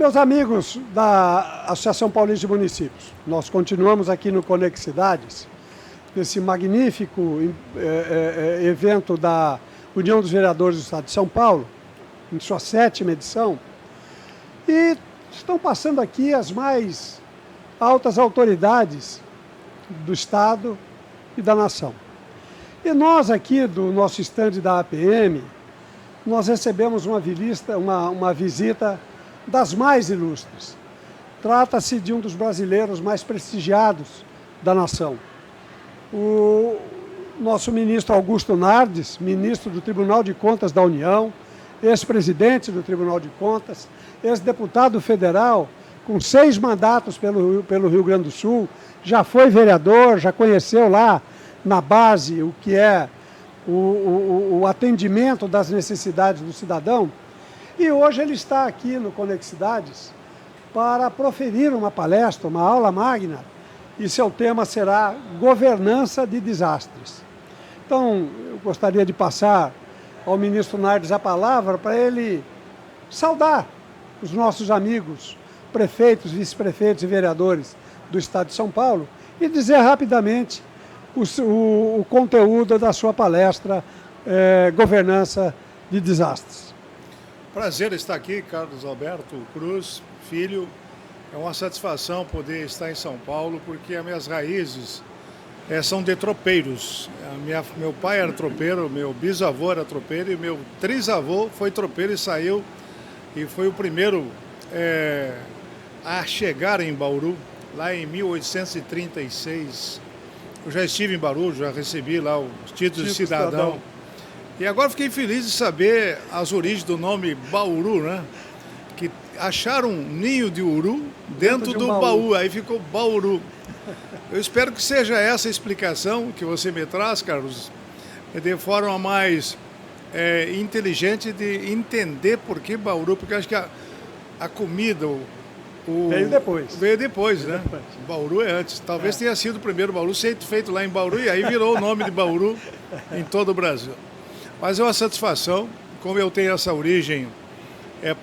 Meus amigos da Associação Paulista de Municípios, nós continuamos aqui no Conexidades, nesse magnífico evento da União dos Vereadores do Estado de São Paulo, em sua 7ª edição, e estão passando aqui as mais altas autoridades do Estado e da nação. E nós aqui do nosso estande da APM, nós recebemos uma visita das mais ilustres. Trata-se de um dos brasileiros mais prestigiados da nação. O nosso ministro Augusto Nardes, ministro do Tribunal de Contas da União, ex-presidente do Tribunal de Contas, ex-deputado federal, com 6 mandatos pelo Rio Grande do Sul, já foi vereador, já conheceu lá na base o que é o atendimento das necessidades do cidadão. E hoje ele está aqui no Conexidades para proferir uma palestra, uma aula magna, e seu tema será Governança de Desastres. Então, eu gostaria de passar ao ministro Nardes a palavra para ele saudar os nossos amigos, prefeitos, vice-prefeitos e vereadores do Estado de São Paulo e dizer rapidamente o conteúdo da sua palestra Governança de Desastres. Prazer estar aqui, Carlos Alberto Cruz, filho. É uma satisfação poder estar em São Paulo, porque as minhas raízes são de tropeiros. Meu pai era tropeiro, meu bisavô era tropeiro e meu trisavô foi tropeiro e saiu e foi o primeiro a chegar em Bauru, lá em 1836. Eu já estive em Bauru, já recebi lá os títulos de cidadão. E agora fiquei feliz de saber as origens do nome Bauru, né? Que acharam um ninho de uru dentro do baú, aí ficou Bauru. Eu espero que seja essa a explicação que você me traz, Carlos, de forma mais inteligente de entender por que Bauru, porque acho que a comida, veio depois. Veio depois, né? Depois. Bauru é antes. Talvez tenha sido o primeiro Bauru feito lá em Bauru e aí virou o nome de Bauru em todo o Brasil. Mas é uma satisfação, como eu tenho essa origem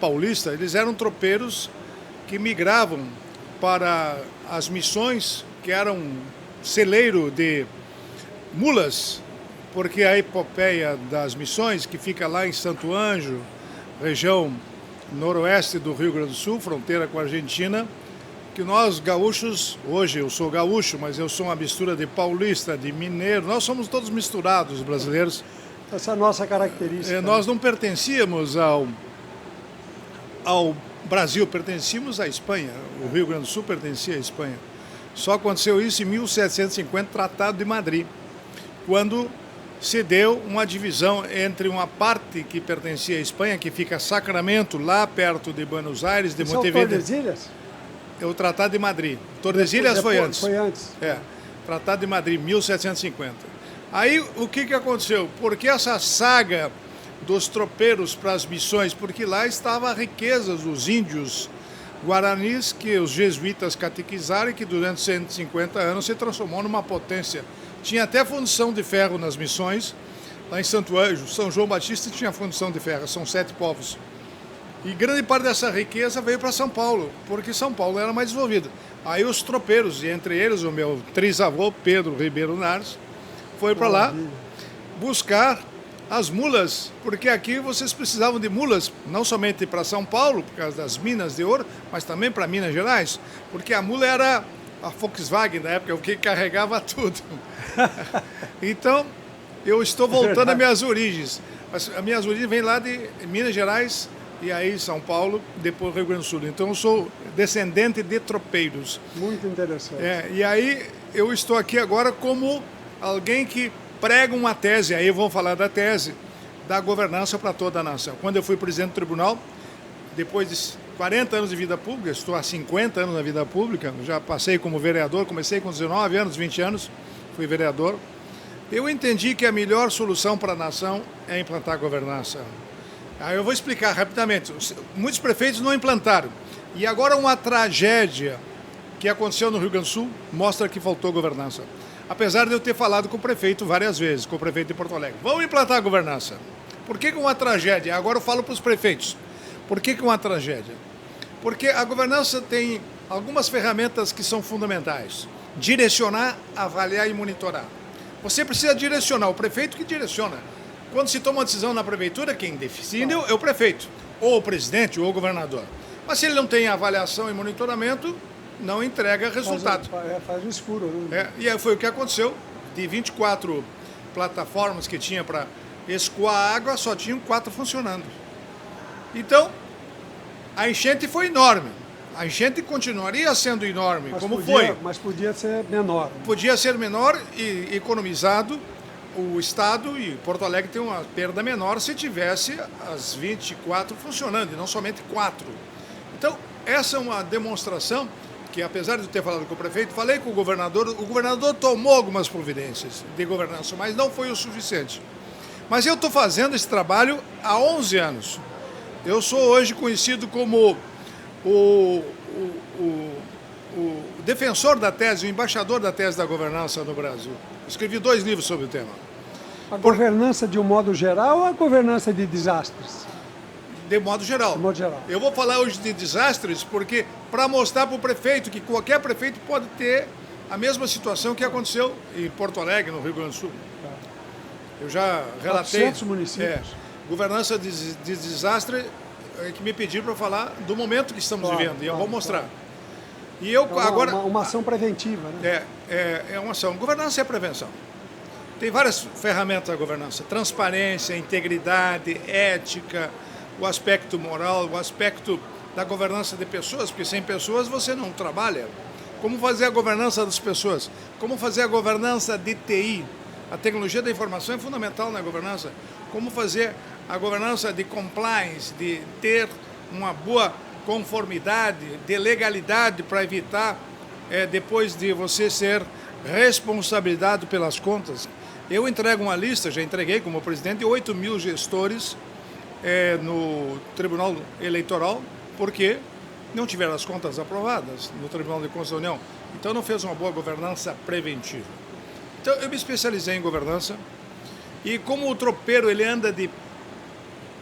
paulista, eles eram tropeiros que migravam para as missões, que eram celeiro de mulas, porque a epopeia das missões, que fica lá em Santo Anjo, região noroeste do Rio Grande do Sul, fronteira com a Argentina, que nós gaúchos, hoje eu sou gaúcho, mas eu sou uma mistura de paulista, de mineiro, nós somos todos misturados, brasileiros. Essa é a nossa característica. Nós não pertencíamos ao Brasil, pertencíamos à Espanha. O Rio Grande do Sul pertencia à Espanha. Só aconteceu isso em 1750, Tratado de Madrid, quando se deu uma divisão entre uma parte que pertencia à Espanha, que fica Sacramento, lá perto de Buenos Aires, de Montevideo. Tordesilhas? É o Tratado de Madrid. Tordesilhas foi antes. Foi antes. Tratado de Madrid, 1750. Aí, o que aconteceu? Porque essa saga dos tropeiros para as missões, porque lá estava a riqueza dos índios guaranis que os jesuítas catequizaram e que durante 150 anos se transformou numa potência. Tinha até fundição de ferro nas missões, lá em Santo Anjo, São João Batista tinha fundição de ferro, são 7 povos. E grande parte dessa riqueza veio para São Paulo, porque São Paulo era mais desenvolvido. Aí os tropeiros, e entre eles o meu trisavô, Pedro Ribeiro Nardes, foi para lá buscar as mulas, porque aqui vocês precisavam de mulas, não somente para São Paulo, por causa das minas de ouro, mas também para Minas Gerais, porque a mula era a Volkswagen da época, o que carregava tudo. Então, eu estou voltando às minhas origens. Mas as minhas origens vêm lá de Minas Gerais, e aí São Paulo, depois Rio Grande do Sul. Então eu sou descendente de tropeiros. Muito interessante. E aí eu estou aqui agora como alguém que prega uma tese, aí vamos falar da tese, da governança para toda a nação. Quando eu fui presidente do tribunal, depois de 40 anos de vida pública, estou há 50 anos na vida pública, já passei como vereador, comecei com 19 anos, 20 anos, fui vereador. Eu entendi que a melhor solução para a nação é implantar a governança. Aí eu vou explicar rapidamente. Muitos prefeitos não implantaram. E agora uma tragédia que aconteceu no Rio Grande do Sul mostra que faltou governança. Apesar de eu ter falado com o prefeito várias vezes, com o prefeito de Porto Alegre. Vamos implantar a governança. Por que uma tragédia? Agora eu falo para os prefeitos. Por que uma tragédia? Porque a governança tem algumas ferramentas que são fundamentais. Direcionar, avaliar e monitorar. Você precisa direcionar, o prefeito que direciona. Quando se toma uma decisão na prefeitura, quem define é o prefeito, ou o presidente, ou o governador. Mas se ele não tem avaliação e monitoramento, não entrega resultado. Faz um escuro, né? E aí foi o que aconteceu. De 24 plataformas que tinha para escoar água, só tinham 4 funcionando. Então, a enchente foi enorme. A enchente continuaria sendo enorme, foi. Mas podia ser menor. Podia ser menor e economizado. O Estado e Porto Alegre tem uma perda menor se tivesse as 24 funcionando, e não somente 4. Então, essa é uma demonstração que, apesar de eu ter falado com o prefeito, falei com o governador tomou algumas providências de governança, mas não foi o suficiente. Mas eu estou fazendo esse trabalho há 11 anos. Eu sou hoje conhecido como o defensor da tese, o embaixador da tese da governança no Brasil. Escrevi 2 livros sobre o tema. A governança de um modo geral ou a governança de desastres? De modo geral. De modo geral. Eu vou falar hoje de desastres porque para mostrar para o prefeito que qualquer prefeito pode ter a mesma situação que aconteceu em Porto Alegre, no Rio Grande do Sul. Eu já relatei. 400 municípios. Governança de desastre que me pediram para falar do momento que estamos vivendo, e eu vou mostrar. E eu agora uma ação preventiva, né? É uma ação. Governança é prevenção. Tem várias ferramentas da governança: transparência, integridade, ética, o aspecto moral, o aspecto da governança de pessoas, porque sem pessoas você não trabalha. Como fazer a governança das pessoas? Como fazer a governança de TI? A tecnologia da informação é fundamental na governança. Como fazer a governança de compliance, de ter uma boa conformidade, de legalidade para evitar, depois de você ser responsabilizado pelas contas. Eu entrego uma lista, já entreguei como presidente, de 8 mil gestores no Tribunal Eleitoral, porque não tiveram as contas aprovadas no Tribunal de Contas da União. Então não fez uma boa governança preventiva. Então eu me especializei em governança, e como o tropeiro ele anda de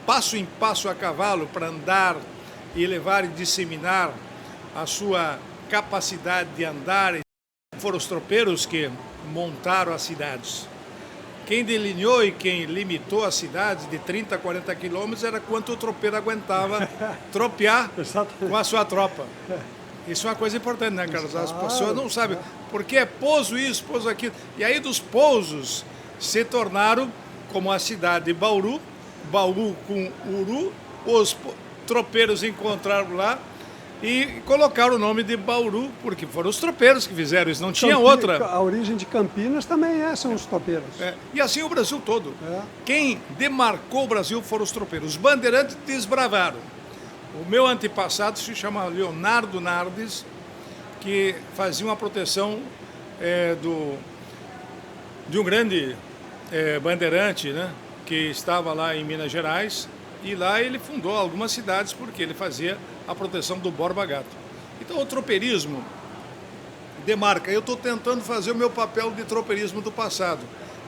passo em passo a cavalo para andar e levar e disseminar a sua capacidade de andar, foram os tropeiros que montaram as cidades. Quem delineou e quem limitou as cidades de 30 a 40 quilômetros era quanto o tropeiro aguentava tropear com a sua tropa. Isso é uma coisa importante, né, Carlos? As pessoas não sabem porque é pouso isso, pouso aquilo. E aí dos pousos se tornaram como a cidade de Bauru, Bauru com Uru, os tropeiros encontraram lá e colocaram o nome de Bauru, porque foram os tropeiros que fizeram isso, não tinha outra. A origem de Campinas também são os tropeiros. E assim o Brasil todo. Quem demarcou o Brasil foram os tropeiros. Os bandeirantes desbravaram. O meu antepassado se chama Leonardo Nardes, que fazia uma proteção de um grande bandeirante, né, que estava lá em Minas Gerais, e lá ele fundou algumas cidades porque ele fazia a proteção do Borba Gato. Então o tropeirismo demarca. Eu estou tentando fazer o meu papel de tropeirismo do passado,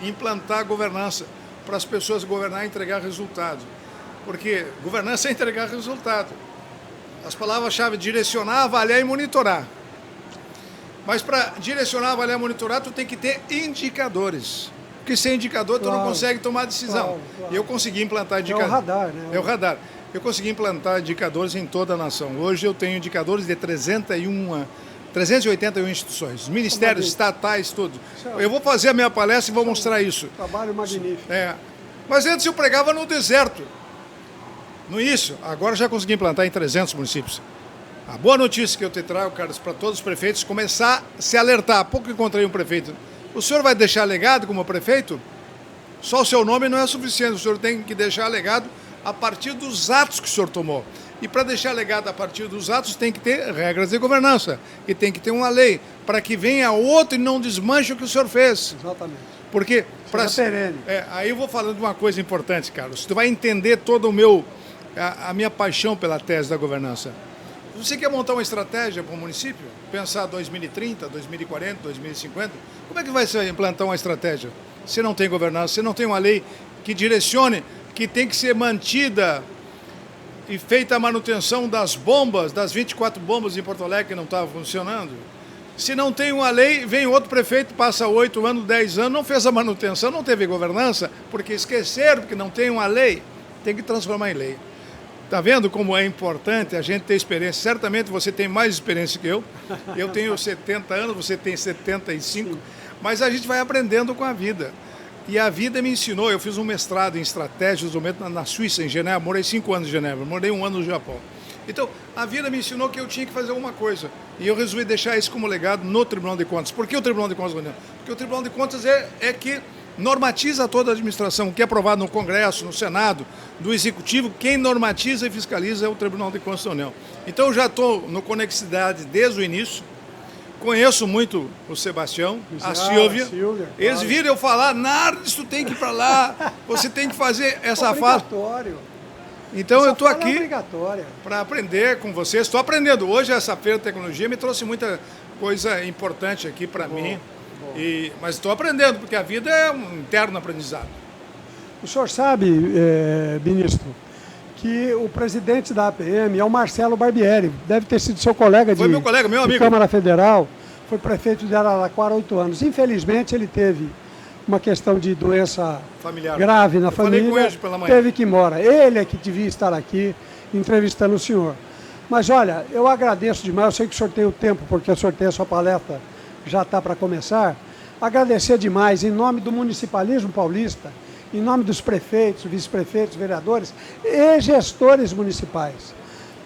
implantar a governança para as pessoas governar e entregar resultado. Porque governança é entregar resultado. As palavras-chave: direcionar, avaliar e monitorar. Mas para direcionar, avaliar e monitorar, tu tem que ter indicadores. Porque sem indicador tu não consegue tomar decisão. E eu consegui implantar indicadores. É o radar, né? É o radar. Eu consegui implantar indicadores em toda a nação. Hoje eu tenho indicadores de 381 instituições, ministérios, estatais, tudo. Eu vou fazer a minha palestra e vou mostrar isso. Trabalho magnífico. Mas antes eu pregava no deserto. No início, agora já consegui implantar em 300 municípios. A boa notícia que eu te trago, Carlos, para todos os prefeitos, começar a se alertar. Há pouco encontrei um prefeito. O senhor vai deixar legado como prefeito? Só o seu nome não é suficiente. O senhor tem que deixar legado a partir dos atos que o senhor tomou. E para deixar legado a partir dos atos, tem que ter regras de governança. E tem que ter uma lei, para que venha outro e não desmanche o que o senhor fez. Exatamente. Porque aí eu vou falando de uma coisa importante, Carlos. Tu vai entender todo a minha paixão pela tese da governança. Você quer montar uma estratégia para o município? Pensar 2030, 2040, 2050? Como é que vai se implantar uma estratégia? Se não tem governança, se não tem uma lei que direcione, que tem que ser mantida e feita a manutenção das bombas, das 24 bombas em Porto Alegre que não estavam funcionando. Se não tem uma lei, vem outro prefeito, passa 8 anos, 10 anos, não fez a manutenção, não teve governança, porque esqueceram que não tem uma lei, tem que transformar em lei. Está vendo como é importante a gente ter experiência? Certamente você tem mais experiência que eu tenho 70 anos, você tem 75, mas a gente vai aprendendo com a vida. E a vida me ensinou, eu fiz um mestrado em estratégia de desenvolvimento na Suíça, em Genebra, morei 5 anos em Genebra, morei 1 ano no Japão. Então, a vida me ensinou que eu tinha que fazer alguma coisa. E eu resolvi deixar isso como legado no Tribunal de Contas. Por que o Tribunal de Contas? Porque o Tribunal de Contas é que normatiza toda a administração, o que é aprovado no Congresso, no Senado, do Executivo, quem normatiza e fiscaliza é o Tribunal de Contas da União. Então, eu já estou no Conexidade desde o início, conheço muito o Sebastião, a Silvia. Eles viram eu falar, Nardes, tu tem que ir para lá, você tem que fazer essa fase. Então eu estou aqui para aprender com vocês. Estou aprendendo. Hoje essa feira de tecnologia me trouxe muita coisa importante aqui para mim. Mas estou aprendendo, porque a vida é um interno aprendizado. O senhor sabe, ministro, que o presidente da APM é o Marcelo Barbieri. Deve ter sido seu colega Foi meu colega, meu amigo. Câmara Federal. Foi prefeito de Araraquara há 8 anos. Infelizmente, ele teve uma questão de doença familiar grave na família, falei com ele pela manhã. Teve que ir embora. Ele é que devia estar aqui entrevistando o senhor. Mas olha, eu agradeço demais, eu sei que o senhor tem o tempo, porque o senhor tem a sua palestra, já está para começar. Agradecer demais, em nome do municipalismo paulista, em nome dos prefeitos, vice-prefeitos, vereadores e gestores municipais,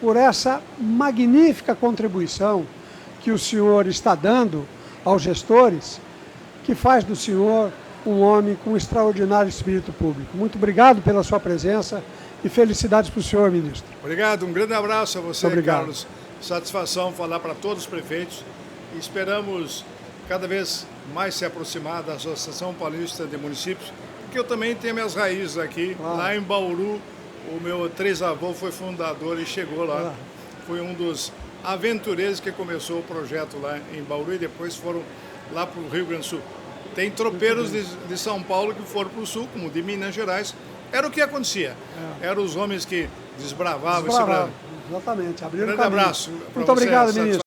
por essa magnífica contribuição que o senhor está dando aos gestores, que faz do senhor um homem com um extraordinário espírito público. Muito obrigado pela sua presença e felicidades para o senhor, ministro. Obrigado, um grande abraço a você, Carlos. Satisfação falar para todos os prefeitos e esperamos cada vez mais se aproximar da Associação Paulista de Municípios, porque eu também tenho minhas raízes aqui, lá em Bauru. O meu trisavô foi fundador e chegou lá. Foi um dos aventureiros que começou o projeto lá em Bauru e depois foram lá para o Rio Grande do Sul. Tem tropeiros de São Paulo que foram para o Sul, como de Minas Gerais. Era o que acontecia. Eram os homens que desbravavam. Exatamente. Um grande abraço. Muito obrigado, ministro.